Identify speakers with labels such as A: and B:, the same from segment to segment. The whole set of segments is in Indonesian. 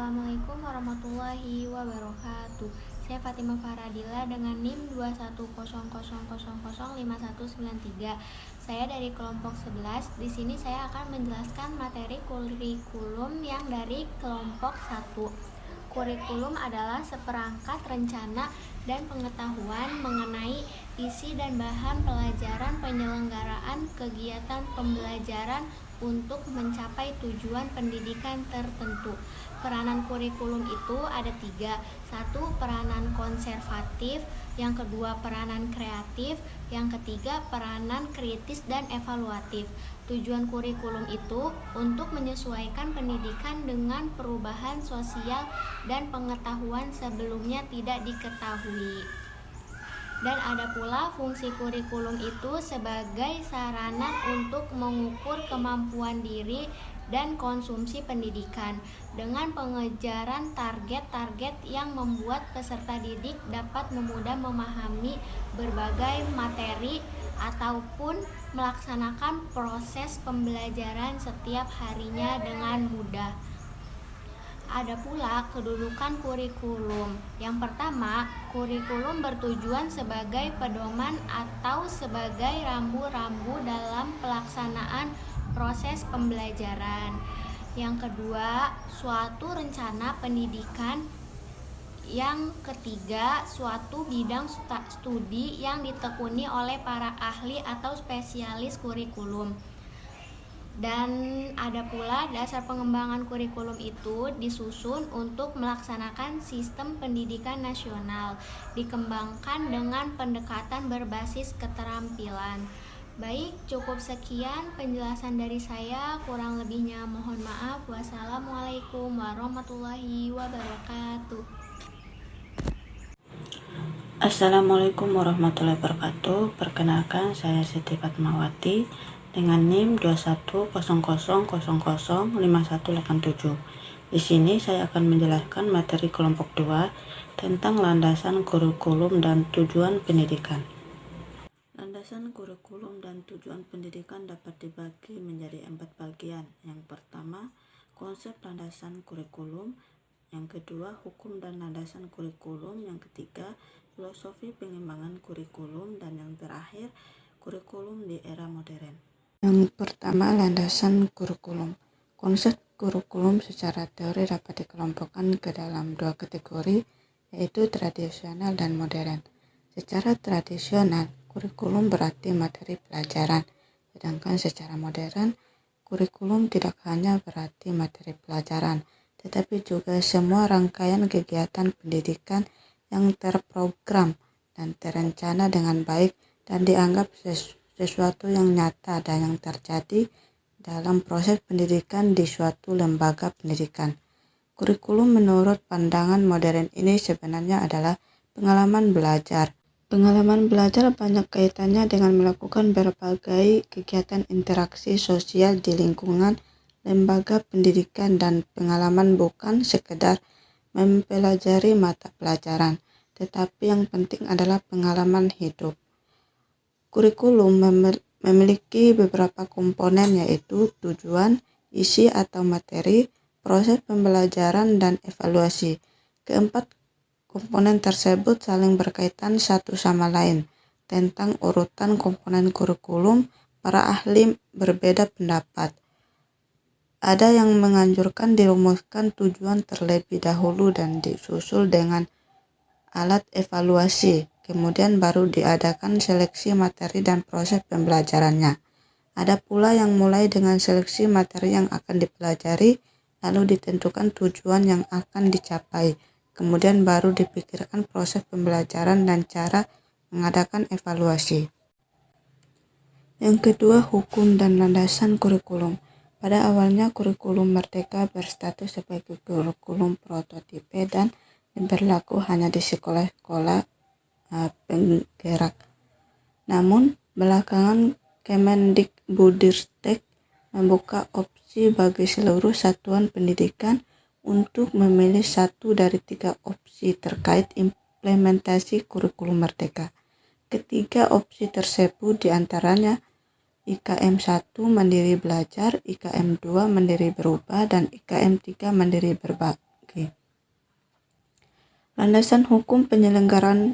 A: Assalamualaikum warahmatullahi wabarakatuh. Saya Fatimah Faradila dengan NIM 210005193. Saya dari kelompok 11. Di sini saya akan menjelaskan materi kurikulum yang dari kelompok 1. Kurikulum adalah seperangkat rencana dan pengetahuan mengenai isi dan bahan pelajaran penyelenggaraan kegiatan pembelajaran untuk mencapai tujuan pendidikan tertentu. Peranan kurikulum itu ada 3. 1. Peranan konservatif. Yang kedua, peranan kreatif. Yang ketiga, peranan kritis dan evaluatif. Tujuan kurikulum itu untuk menyesuaikan pendidikan dengan perubahan sosial dan pengetahuan sebelumnya tidak diketahui. Dan ada pula fungsi kurikulum itu sebagai sarana untuk mengukur kemampuan diri dan konsumsi pendidikan dengan pengejaran target-target yang membuat peserta didik dapat mudah memahami berbagai materi ataupun melaksanakan proses pembelajaran setiap harinya dengan mudah. Ada pula kedudukan kurikulum. Yang pertama, kurikulum bertujuan sebagai pedoman atau sebagai rambu-rambu dalam pelaksanaan proses pembelajaran. Yang kedua, suatu rencana pendidikan. Yang ketiga, suatu bidang studi yang ditekuni oleh para ahli atau spesialis kurikulum. Dan ada pula dasar pengembangan kurikulum itu disusun untuk melaksanakan sistem pendidikan nasional, dikembangkan dengan pendekatan berbasis keterampilan. Baik, cukup sekian penjelasan dari saya, kurang lebihnya mohon maaf. Wassalamualaikum warahmatullahi wabarakatuh.
B: Assalamualaikum warahmatullahi wabarakatuh. Perkenalkan, saya Siti Fatmawati dengan NIM 210005187. Di sini saya akan menjelaskan materi kelompok 2 tentang landasan kurikulum dan tujuan pendidikan. Landasan kurikulum dan tujuan pendidikan dapat dibagi menjadi 4 bagian. Yang pertama, konsep landasan kurikulum. Yang kedua, hukum dan landasan kurikulum. Yang ketiga, filosofi pengembangan kurikulum. Dan yang terakhir, kurikulum di era modern. Yang pertama, landasan kurikulum. Konsep kurikulum secara teori dapat dikelompokkan ke dalam 2 kategori, yaitu tradisional dan modern. Secara tradisional, kurikulum berarti materi pelajaran, sedangkan secara modern, kurikulum tidak hanya berarti materi pelajaran, tetapi juga semua rangkaian kegiatan pendidikan yang terprogram dan terencana dengan baik dan dianggap sesuatu yang nyata dan yang terjadi dalam proses pendidikan di suatu lembaga pendidikan. Kurikulum menurut pandangan modern ini sebenarnya adalah pengalaman belajar. Pengalaman belajar banyak kaitannya dengan melakukan berbagai kegiatan interaksi sosial di lingkungan lembaga pendidikan, dan pengalaman bukan sekedar mempelajari mata pelajaran, tetapi yang penting adalah pengalaman hidup. Kurikulum memiliki beberapa komponen, yaitu tujuan, isi atau materi, proses pembelajaran, dan evaluasi. Keempat komponen tersebut saling berkaitan satu sama lain. Tentang urutan komponen kurikulum, para ahli berbeda pendapat. Ada yang menganjurkan dirumuskan tujuan terlebih dahulu dan disusul dengan alat evaluasi, kemudian baru diadakan seleksi materi dan proses pembelajarannya. Ada pula yang mulai dengan seleksi materi yang akan dipelajari, lalu ditentukan tujuan yang akan dicapai, kemudian baru dipikirkan proses pembelajaran dan cara mengadakan evaluasi. Yang kedua, hukum dan landasan kurikulum. Pada awalnya, kurikulum Merdeka berstatus sebagai kurikulum prototipe dan berlaku hanya di sekolah-sekolah penggerak. Namun, belakangan Kemendikbudristek membuka opsi bagi seluruh satuan pendidikan untuk memilih satu dari 3 opsi terkait implementasi kurikulum Merdeka. Ketiga opsi tersebut diantaranya IKM 1 Mandiri Belajar, IKM 2 Mandiri Berubah, dan IKM 3 Mandiri Berbagi. Landasan hukum penyelenggaraan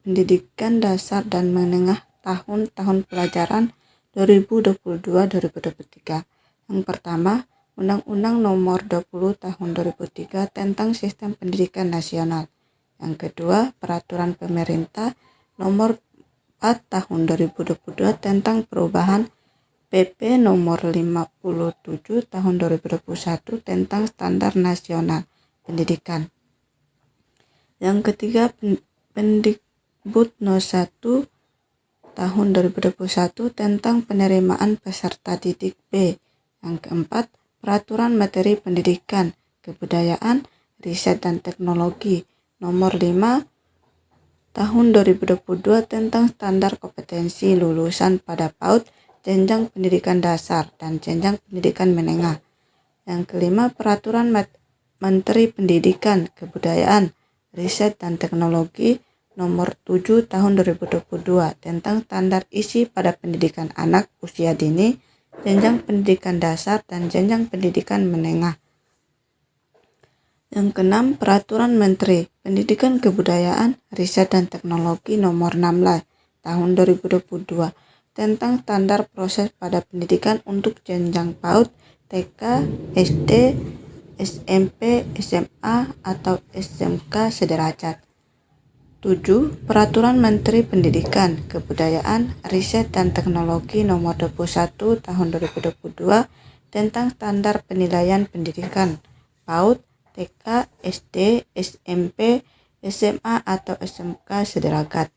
B: pendidikan dasar dan menengah tahun pelajaran 2022-2023. Yang pertama, Undang-Undang Nomor 20 Tahun 2003 tentang Sistem Pendidikan Nasional. Yang kedua, Peraturan Pemerintah Nomor 4 Tahun 2022 tentang perubahan PP Nomor 57 Tahun 2021 tentang Standar Nasional Pendidikan. Yang ketiga, Pendikbud No. 1 Tahun 2021 tentang penerimaan peserta didik B. Yang keempat, Peraturan Materi Pendidikan, Kebudayaan, Riset dan Teknologi Nomor 5 Tahun 2022 tentang standar kompetensi lulusan pada PAUD, jenjang pendidikan dasar dan jenjang pendidikan menengah. Yang kelima, Peraturan Menteri Pendidikan, Kebudayaan, Riset dan Teknologi Nomor 7 Tahun 2022 tentang standar isi pada pendidikan anak usia dini, jenjang pendidikan dasar dan jenjang pendidikan menengah. Yang keenam, Peraturan Menteri Pendidikan, Kebudayaan, Riset dan Teknologi Nomor 16 Tahun 2022 tentang standar proses pada pendidikan untuk jenjang PAUD, TK, SD, SMP, SMA, atau SMK sederajat. 7. Peraturan Menteri Pendidikan, Kebudayaan, Riset dan Teknologi Nomor 21 Tahun 2022 tentang standar penilaian pendidikan PAUD, TK, SD, SMP, SMA, atau SMK sederajat.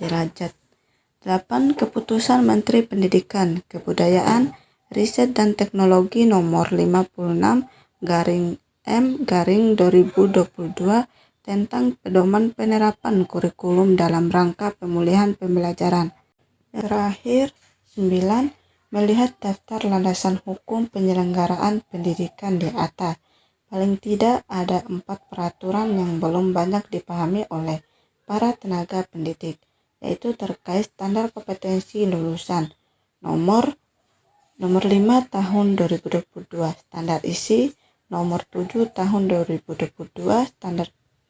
B: 8. Keputusan Menteri Pendidikan, Kebudayaan, Riset dan Teknologi Nomor 56/M/2022 tentang pedoman penerapan kurikulum dalam rangka pemulihan pembelajaran. Terakhir, 9. Melihat daftar landasan hukum penyelenggaraan pendidikan di atas. Paling tidak ada 4 peraturan yang belum banyak dipahami oleh para tenaga pendidik, yaitu terkait standar kompetensi lulusan nomor 5 tahun 2022, standar isi nomor 7 tahun 2022,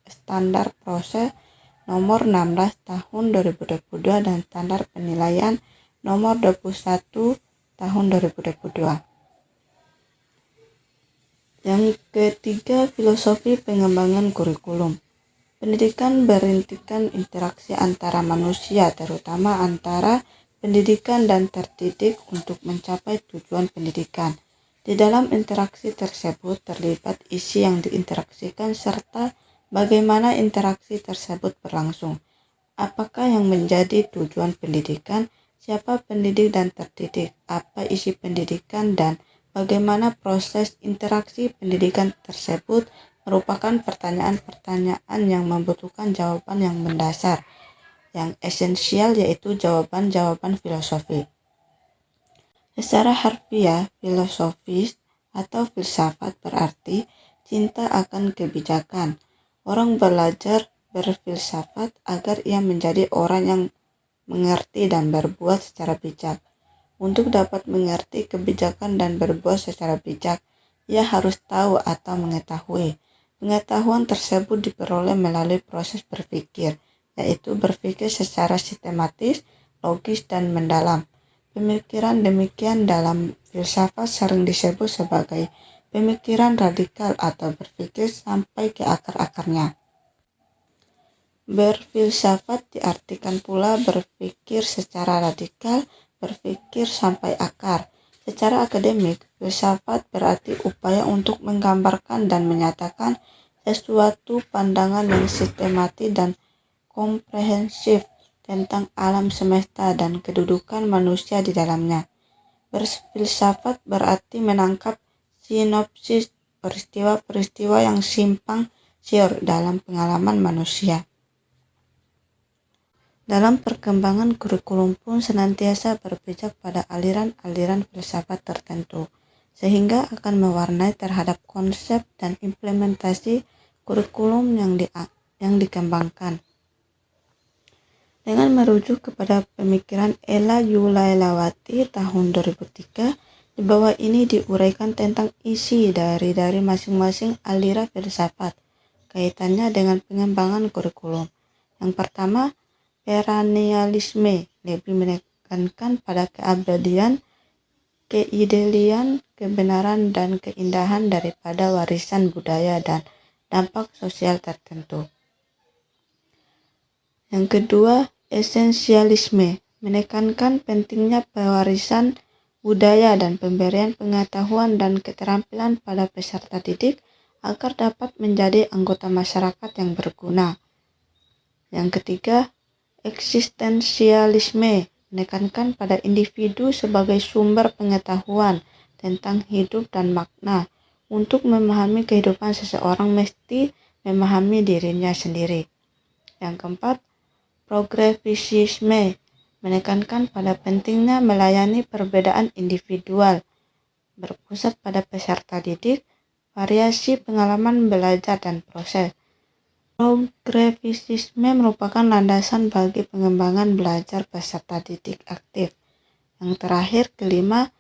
B: standar proses nomor 16 tahun 2022, dan standar penilaian nomor 21 tahun 2022. Yang ketiga, filosofi pengembangan kurikulum. Pendidikan berintikan interaksi antara manusia, terutama antara pendidikan dan terdidik untuk mencapai tujuan pendidikan. Di dalam interaksi tersebut terlibat isi yang diinteraksikan serta bagaimana interaksi tersebut berlangsung. Apakah yang menjadi tujuan pendidikan, siapa pendidik dan terdidik, apa isi pendidikan, dan bagaimana proses interaksi pendidikan tersebut merupakan pertanyaan-pertanyaan yang membutuhkan jawaban yang mendasar, yang esensial, yaitu jawaban-jawaban filosofi. Secara harfiah, filosofis atau filsafat berarti cinta akan kebijakan. Orang belajar berfilsafat agar ia menjadi orang yang mengerti dan berbuat secara bijak. Untuk dapat mengerti kebijakan dan berbuat secara bijak, ia harus tahu atau mengetahui. Pengetahuan tersebut diperoleh melalui proses berpikir, yaitu berpikir secara sistematis, logis, dan mendalam. Pemikiran demikian dalam filsafat sering disebut sebagai pemikiran radikal atau berpikir sampai ke akar-akarnya. Berfilsafat diartikan pula berpikir secara radikal, berpikir sampai akar. Secara akademik, filsafat berarti upaya untuk menggambarkan dan menyatakan sesuatu pandangan yang sistematis dan komprehensif tentang alam semesta dan kedudukan manusia di dalamnya. Berfilsafat berarti menangkap sinopsis peristiwa-peristiwa yang simpang siur dalam pengalaman manusia. Dalam perkembangan kurikulum pun senantiasa berpijak pada aliran-aliran filsafat tertentu, sehingga akan mewarnai terhadap konsep dan implementasi kurikulum yang dikembangkan. Dengan merujuk kepada pemikiran Ella Yulailawati tahun 2003, di bawah ini diuraikan tentang isi dari masing-masing aliran filsafat. kaitannya dengan pengembangan kurikulum. Yang pertama, perennialisme lebih menekankan pada keabadian, keidealian, kebenaran, dan keindahan daripada warisan budaya dan dampak sosial tertentu. Yang kedua, esensialisme menekankan pentingnya pewarisan budaya dan pemberian pengetahuan dan keterampilan pada peserta didik agar dapat menjadi anggota masyarakat yang berguna. Yang ketiga, eksistensialisme menekankan pada individu sebagai sumber pengetahuan tentang hidup dan makna. Untuk memahami kehidupan seseorang mesti memahami dirinya sendiri. Yang keempat, progresisme menekankan pada pentingnya melayani perbedaan individual, berpusat pada peserta didik, variasi pengalaman belajar dan proses. Progresisme merupakan landasan bagi pengembangan belajar peserta didik aktif. Yang terakhir, kelima,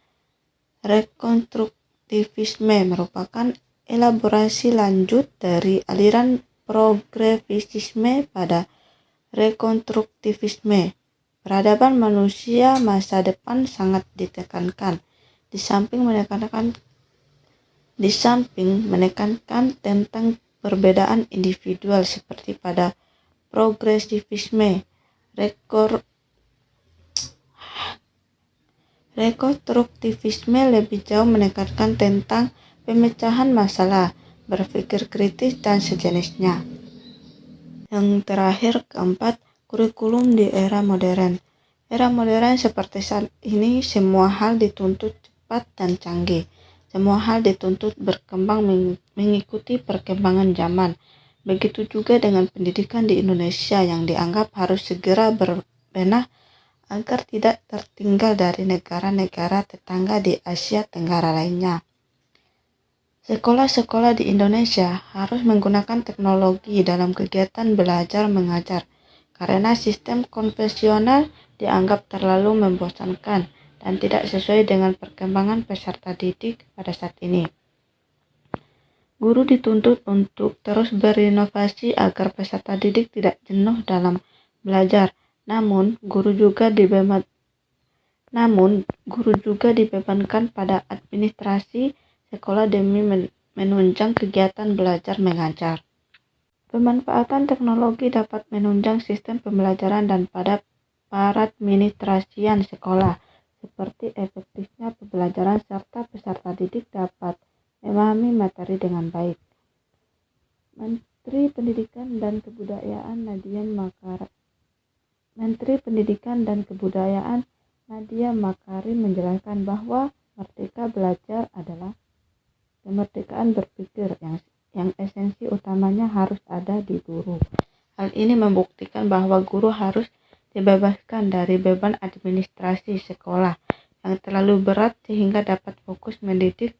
B: rekonstruktivisme merupakan elaborasi lanjut dari aliran progresisme pada rekonstruktivisme. Peradaban manusia masa depan sangat ditekankan, di samping menekankan tentang perbedaan individual seperti pada progresivisme. Rekonstruktivisme lebih jauh menekankan tentang pemecahan masalah, berpikir kritis, dan sejenisnya. Yang terakhir, keempat, kurikulum di era modern. Era modern seperti saat ini, semua hal dituntut cepat dan canggih. Semua hal dituntut berkembang mengikuti perkembangan zaman. Begitu juga dengan pendidikan di Indonesia yang dianggap harus segera berbenah agar tidak tertinggal dari negara-negara tetangga di Asia Tenggara lainnya. Sekolah-sekolah di Indonesia harus menggunakan teknologi dalam kegiatan belajar mengajar karena sistem konvensional dianggap terlalu membosankan dan tidak sesuai dengan perkembangan peserta didik pada saat ini. Guru dituntut untuk terus berinovasi agar peserta didik tidak jenuh dalam belajar. Namun, guru juga dibebankan pada administrasi sekolah demi menunjang kegiatan belajar mengajar. Pemanfaatan teknologi dapat menunjang sistem pembelajaran dan pada peradministrasian sekolah, seperti efektifnya pembelajaran serta peserta didik dapat memahami materi dengan baik. Menteri Pendidikan dan Kebudayaan Nadiem Makarim menjelaskan bahwa merdeka belajar adalah kemerdekaan berpikir yang esensi utamanya harus ada di guru. Hal ini membuktikan bahwa guru harus dibebaskan dari beban administrasi sekolah yang terlalu berat sehingga dapat fokus mendidik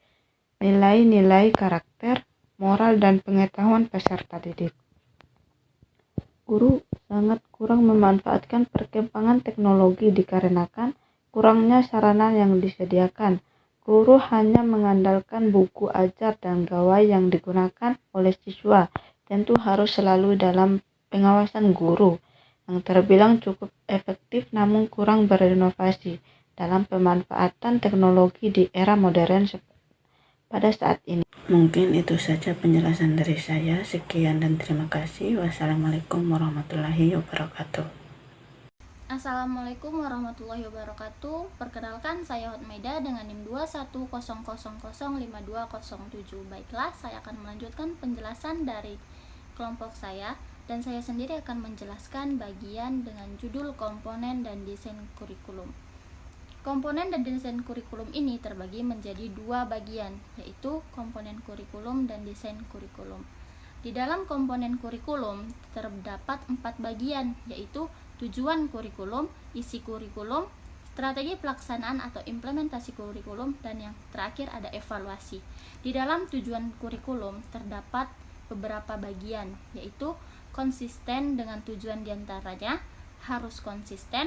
B: nilai-nilai karakter, moral, dan pengetahuan peserta didik. Guru sangat kurang memanfaatkan perkembangan teknologi dikarenakan kurangnya sarana yang disediakan. Guru hanya mengandalkan buku ajar dan gawai yang digunakan oleh siswa. Tentu harus selalu dalam pengawasan guru yang terbilang cukup efektif namun kurang berinovasi dalam pemanfaatan teknologi di era modern pada saat ini. Mungkin itu saja penjelasan dari saya. Sekian dan terima kasih. Wassalamualaikum warahmatullahi wabarakatuh.
A: Assalamualaikum warahmatullahi wabarakatuh. Perkenalkan, saya Hotmaida dengan NIM 2100052007. Baiklah, saya akan melanjutkan penjelasan dari kelompok saya dan saya sendiri akan menjelaskan bagian dengan judul komponen dan desain kurikulum. Komponen dan desain kurikulum ini terbagi menjadi dua bagian, yaitu komponen kurikulum dan desain kurikulum. Di dalam komponen kurikulum terdapat 4 bagian, yaitu tujuan kurikulum, isi kurikulum, strategi pelaksanaan atau implementasi kurikulum, dan yang terakhir ada evaluasi. Di dalam tujuan kurikulum terdapat beberapa bagian, yaitu konsisten dengan tujuan diantaranya, harus konsisten,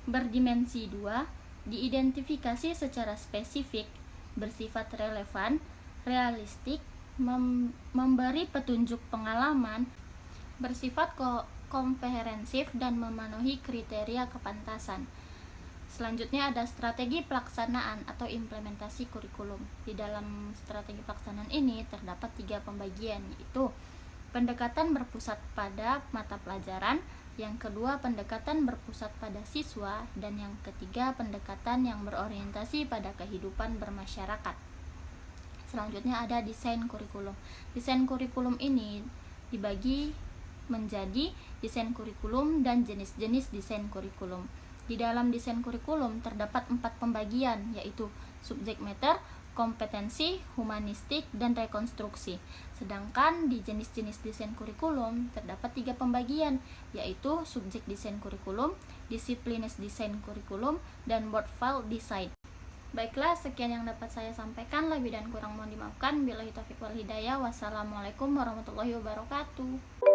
A: berdimensi 2, diidentifikasi secara spesifik, bersifat relevan, realistik, memberi petunjuk pengalaman, bersifat komprehensif dan memenuhi kriteria kepantasan. Selanjutnya ada strategi pelaksanaan atau implementasi kurikulum. Di dalam strategi pelaksanaan ini terdapat 3 pembagian, yaitu pendekatan berpusat pada mata pelajaran, yang kedua pendekatan berpusat pada siswa, dan yang ketiga pendekatan yang berorientasi pada kehidupan bermasyarakat. Selanjutnya ada desain kurikulum. Desain kurikulum ini dibagi menjadi desain kurikulum dan jenis-jenis desain kurikulum. Di dalam desain kurikulum terdapat 4 pembagian, yaitu subjek matter, kompetensi, humanistik, dan rekonstruksi. Sedangkan di jenis-jenis desain kurikulum terdapat 3 pembagian, yaitu subjek desain kurikulum, disiplinis desain kurikulum, dan board file design. Baiklah, sekian yang dapat saya sampaikan. Lebih dan kurang mohon dimaafkan. Billahi taufiq wal hidayah. Wassalamualaikum warahmatullahi wabarakatuh.